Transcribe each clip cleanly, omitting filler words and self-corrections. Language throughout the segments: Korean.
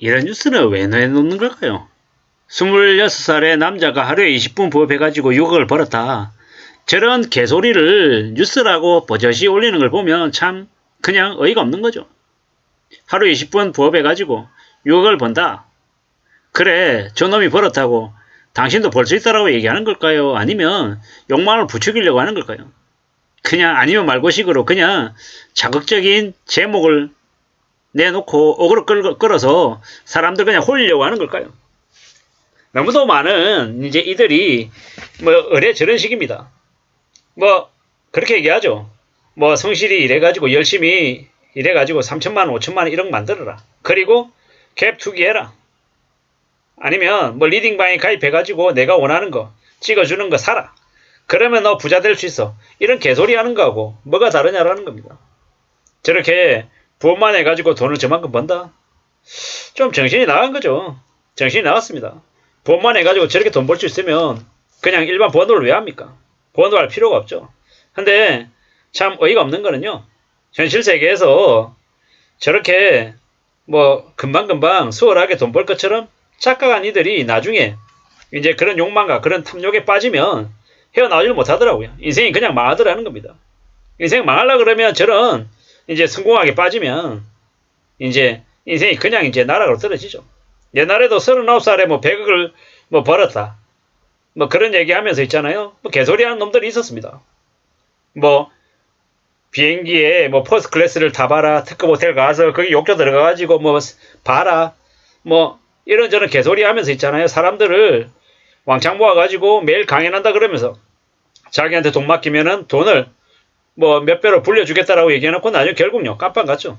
이런 뉴스는 왜 내놓는 걸까요? 26살의 남자가 하루에 20분 부업해가지고 6억을 벌었다. 저런 개소리를 뉴스라고 버젓이 올리는 걸 보면 참 그냥 어이가 없는 거죠. 하루 20분 부업해가지고 6억을 번다. 그래, 저놈이 벌었다고 당신도 벌 수 있다라고 얘기하는 걸까요? 아니면 욕망을 부추기려고 하는 걸까요? 그냥 아니면 말고식으로 그냥 자극적인 제목을 내놓고 어그로 끌어서 사람들 그냥 홀리려고 하는 걸까요? 너무도 많은 이제 이들이 뭐 의뢰 저런 식입니다. 뭐 그렇게 얘기하죠. 뭐 성실히 일해가지고 열심히 일해가지고 3천만 원, 5천만 원 1억 만들어라. 그리고 갭 투기해라. 아니면 뭐 리딩방에 가입해가지고 내가 원하는 거 찍어주는 거 사라. 그러면 너 부자 될 수 있어. 이런 개소리 하는 거하고 뭐가 다르냐라는 겁니다. 저렇게 부업만 해가지고 돈을 저만큼 번다? 좀 정신이 나간 거죠. 정신이 나갔습니다. 부업만 해가지고 저렇게 돈 벌 수 있으면 그냥 일반 번호를 왜 합니까? 번호 할 필요가 없죠. 근데 참 어이가 없는 거는요. 현실 세계에서 저렇게 뭐 금방금방 수월하게 돈 벌 것처럼 착각한 이들이 나중에 이제 그런 욕망과 그런 탐욕에 빠지면 헤어나오질 못하더라고요. 인생이 그냥 망하더라는 겁니다. 인생 망하려 그러면 저런 이제 성공하게 빠지면 이제 인생이 그냥 이제 나락으로 떨어지죠. 옛날에도 39살에 뭐 100억을 뭐 벌었다. 뭐 그런 얘기 하면서 있잖아요. 뭐 개소리 하는 놈들이 있었습니다. 뭐 비행기에 뭐 퍼스트 클래스를 타봐라. 특급 호텔 가서 거기 욕조 들어가가지고 뭐 봐라. 뭐 이런저런 개소리 하면서 있잖아요. 사람들을 왕창 모아가지고 매일 강연한다 그러면서 자기한테 돈 맡기면은 돈을 뭐 몇 배로 불려주겠다라고 얘기해놓고 나중에 결국요 깜빵 갔죠.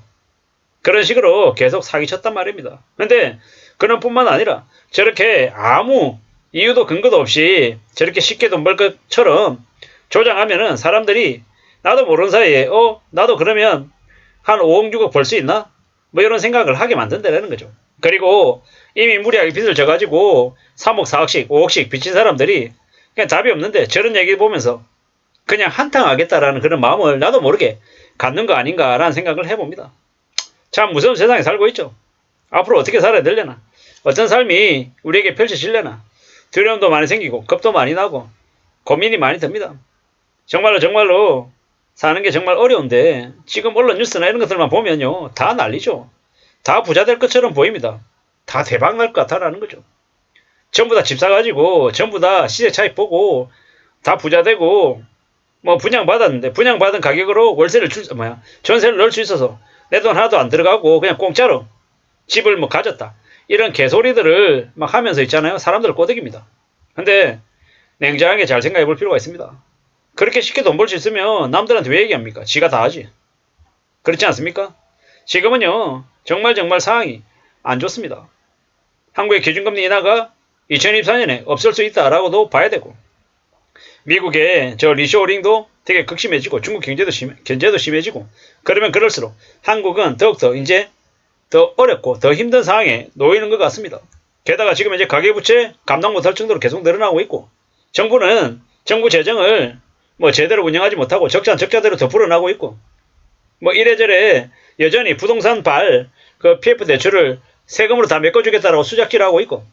그런 식으로 계속 사기쳤단 말입니다. 근데 그런 뿐만 아니라 저렇게 아무 이유도 근거도 없이 저렇게 쉽게 돈 벌 것처럼 조장하면은 사람들이 나도 모르는 사이에 나도 그러면 한 5억 6억 벌 수 있나? 뭐 이런 생각을 하게 만든다는 거죠. 그리고 이미 무리하게 빚을 져가지고 3억 4억씩 5억씩 빚진 사람들이 그냥 답이 없는데 저런 얘기 보면서 그냥 한탕 하겠다라는 그런 마음을 나도 모르게 갖는 거 아닌가라는 생각을 해봅니다. 참 무서운 세상에 살고 있죠. 앞으로 어떻게 살아야 되려나? 어떤 삶이 우리에게 펼쳐질려나? 두려움도 많이 생기고 겁도 많이 나고 고민이 많이 듭니다. 정말로 사는 게 정말 어려운데 지금 언론 뉴스나 이런 것들만 보면요 다 난리죠. 다 부자 될 것처럼 보입니다. 다 대박 날 것 같다라는 거죠. 전부 다 집 사가지고 전부 다 시세 차익 보고 다 부자 되고 뭐 분양받았는데 분양받은 가격으로 전세를 넣을 수 있어서 내 돈 하나도 안 들어가고 그냥 공짜로 집을 뭐 가졌다. 이런 개소리들을 막 하면서 있잖아요. 사람들 꼬드깁니다. 근데 냉정하게 잘 생각해 볼 필요가 있습니다. 그렇게 쉽게 돈 벌 수 있으면 남들한테 왜 얘기합니까? 지가 다 하지. 그렇지 않습니까? 지금은요 정말 상황이 안 좋습니다. 한국의 기준금리 인하가 2024년에 없을 수 있다라고도 봐야 되고 미국의 저 리쇼어링도 되게 극심해지고 중국 경제도 심해지고 그러면 그럴수록 한국은 더욱더 이제 더 어렵고 더 힘든 상황에 놓이는 것 같습니다. 게다가 지금 이제 가계부채 감당 못할 정도로 계속 늘어나고 있고 정부는 정부 재정을 뭐 제대로 운영하지 못하고 적자대로 더 불어나고 있고 뭐 이래저래 여전히 부동산 그 PF 대출을 세금으로 다 메꿔주겠다라고 수작질을 하고 있고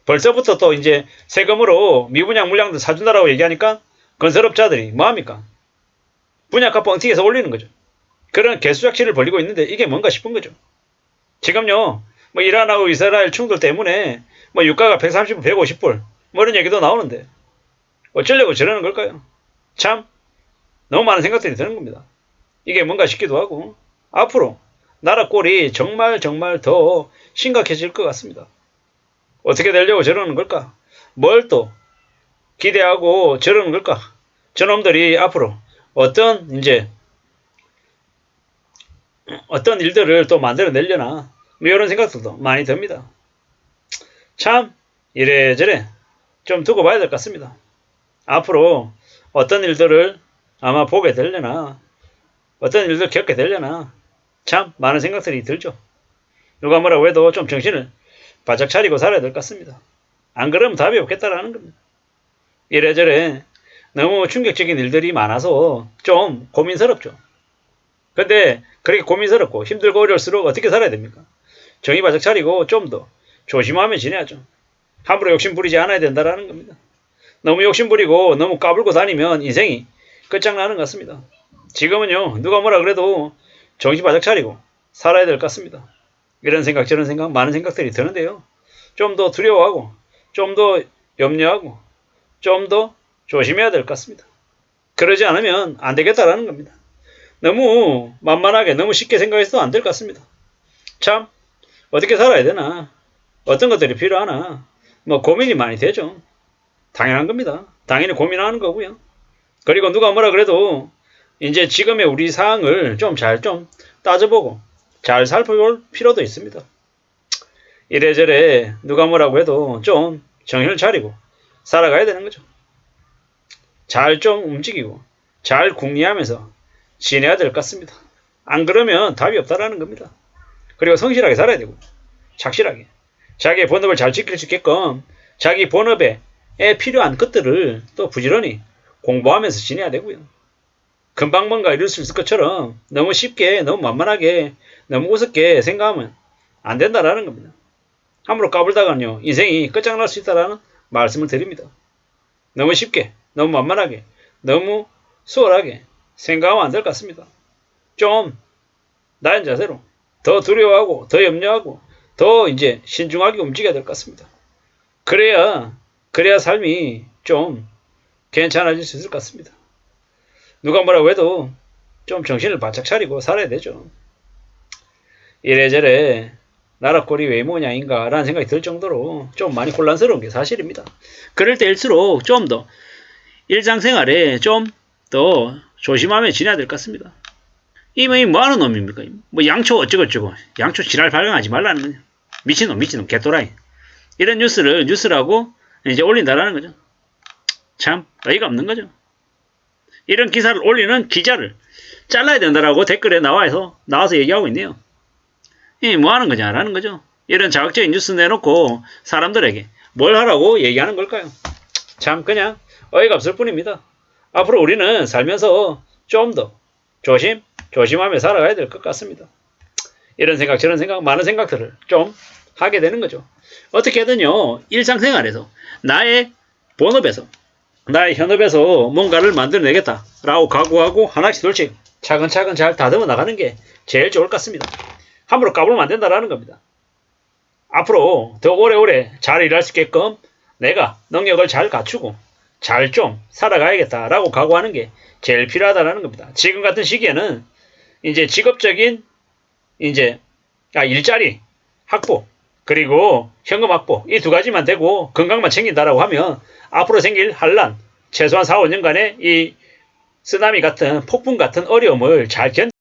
벌써부터 또 이제 세금으로 미분양 물량도 사준다라고 얘기하니까 건설업자들이 뭐합니까? 분양가 뻥튀기해서 올리는 거죠. 그런 개수작질을 벌이고 있는데 이게 뭔가 싶은 거죠. 지금요 뭐 이란하고 이스라엘 충돌 때문에 뭐 유가가 130불 150불 뭐 이런 얘기도 나오는데 어쩌려고 저러는 걸까요? 참 너무 많은 생각들이 드는 겁니다. 이게 뭔가 싶기도 하고 앞으로 나라 꼴이 정말 더 심각해질 것 같습니다. 어떻게 되려고 저러는 걸까? 뭘 또 기대하고 저러는 걸까? 저놈들이 앞으로 어떤 일들을 또 만들어내려나 뭐 이런 생각들도 많이 듭니다. 참 이래저래 좀 두고 봐야 될 것 같습니다. 앞으로 어떤 일들을 아마 보게 되려나 어떤 일들 겪게 되려나 참 많은 생각들이 들죠. 누가 뭐라고 해도 좀 정신을 바짝 차리고 살아야 될 것 같습니다. 안 그러면 답이 없겠다라는 겁니다. 이래저래 너무 충격적인 일들이 많아서 좀 고민스럽죠. 근데 그렇게 고민스럽고 힘들고 어려울수록 어떻게 살아야 됩니까? 정의 바짝 차리고 좀 더 조심하며 지내야죠. 함부로 욕심 부리지 않아야 된다라는 겁니다. 너무 욕심 부리고 너무 까불고 다니면 인생이 끝장나는 것 같습니다. 지금은요, 누가 뭐라 그래도 정신 바짝 차리고 살아야 될 것 같습니다. 이런 생각 저런 생각 많은 생각들이 드는데요. 좀 더 두려워하고 좀 더 염려하고 좀 더 조심해야 될 것 같습니다. 그러지 않으면 안 되겠다라는 겁니다. 너무 만만하게 너무 쉽게 생각해서도 안 될 것 같습니다. 참 어떻게 살아야 되나, 어떤 것들이 필요하나, 뭐 고민이 많이 되죠. 당연한 겁니다. 당연히 고민하는 거고요. 그리고 누가 뭐라 그래도 이제 지금의 우리 상황을 좀 잘 따져보고 잘 살펴볼 필요도 있습니다. 이래저래 누가 뭐라고 해도 좀 정신을 차리고 살아가야 되는 거죠. 잘 좀 움직이고 잘 궁리하면서 지내야 될 것 같습니다. 안 그러면 답이 없다라는 겁니다. 그리고 성실하게 살아야 되고 착실하게 자기의 본업을 잘 지킬 수 있게끔 자기 본업에 필요한 것들을 또 부지런히 공부하면서 지내야 되고요. 금방 뭔가 이룰 수 있을 것처럼 너무 쉽게 너무 만만하게 너무 우습게 생각하면 안 된다라는 겁니다. 함부로 까불다가는요 인생이 끝장날 수 있다라는 말씀을 드립니다. 너무 쉽게 너무 만만하게 너무 수월하게 생각하면 안 될 것 같습니다. 좀 나은 자세로 더 두려워하고 더 염려하고 더 이제 신중하게 움직여야 될 것 같습니다. 그래야 삶이 좀 괜찮아질 수 있을 것 같습니다. 누가 뭐라고 해도 좀 정신을 바짝 차리고 살아야 되죠. 이래저래 나라 꼴이 왜 모냐인가 라는 생각이 들 정도로 좀 많이 혼란스러운 게 사실입니다. 그럴 때일수록 좀 더 일상생활에 좀 더 조심하며 지내야 될 것 같습니다. 이 뭐 하는 놈입니까? 뭐 양초 어쩌고저쩌고 양초 지랄 발광하지 말라는 거죠. 미친놈 개또라이. 이런 뉴스를 뉴스라고 이제 올린다라는 거죠. 참 어이가 없는 거죠. 이런 기사를 올리는 기자를 잘라야 된다라고 댓글에 나와서 얘기하고 있네요. 이 뭐 하는 거냐라는 거죠. 이런 자극적인 뉴스 내놓고 사람들에게 뭘 하라고 얘기하는 걸까요? 참 그냥 어이가 없을 뿐입니다. 앞으로 우리는 살면서 좀 더 조심하며 살아가야 될 것 같습니다. 이런 생각 저런 생각 많은 생각들을 좀 하게 되는 거죠. 어떻게든요 일상생활에서 나의 본업에서 나의 현업에서 뭔가를 만들어내겠다 라고 각오하고 하나씩 둘씩 차근차근 잘 다듬어 나가는 게 제일 좋을 것 같습니다. 함부로 까불면 안 된다라는 겁니다. 앞으로 더 오래오래 잘 일할 수 있게끔 내가 능력을 잘 갖추고 잘 좀 살아가야겠다라고 각오하는 게 제일 필요하다라는 겁니다. 지금 같은 시기에는 이제 직업적인 일자리 확보 그리고 현금 확보 이 두 가지만 되고 건강만 챙긴다라고 하면 앞으로 생길 한란 최소한 4, 5년간의 이 쓰나미 같은 폭풍 같은 어려움을 잘 견디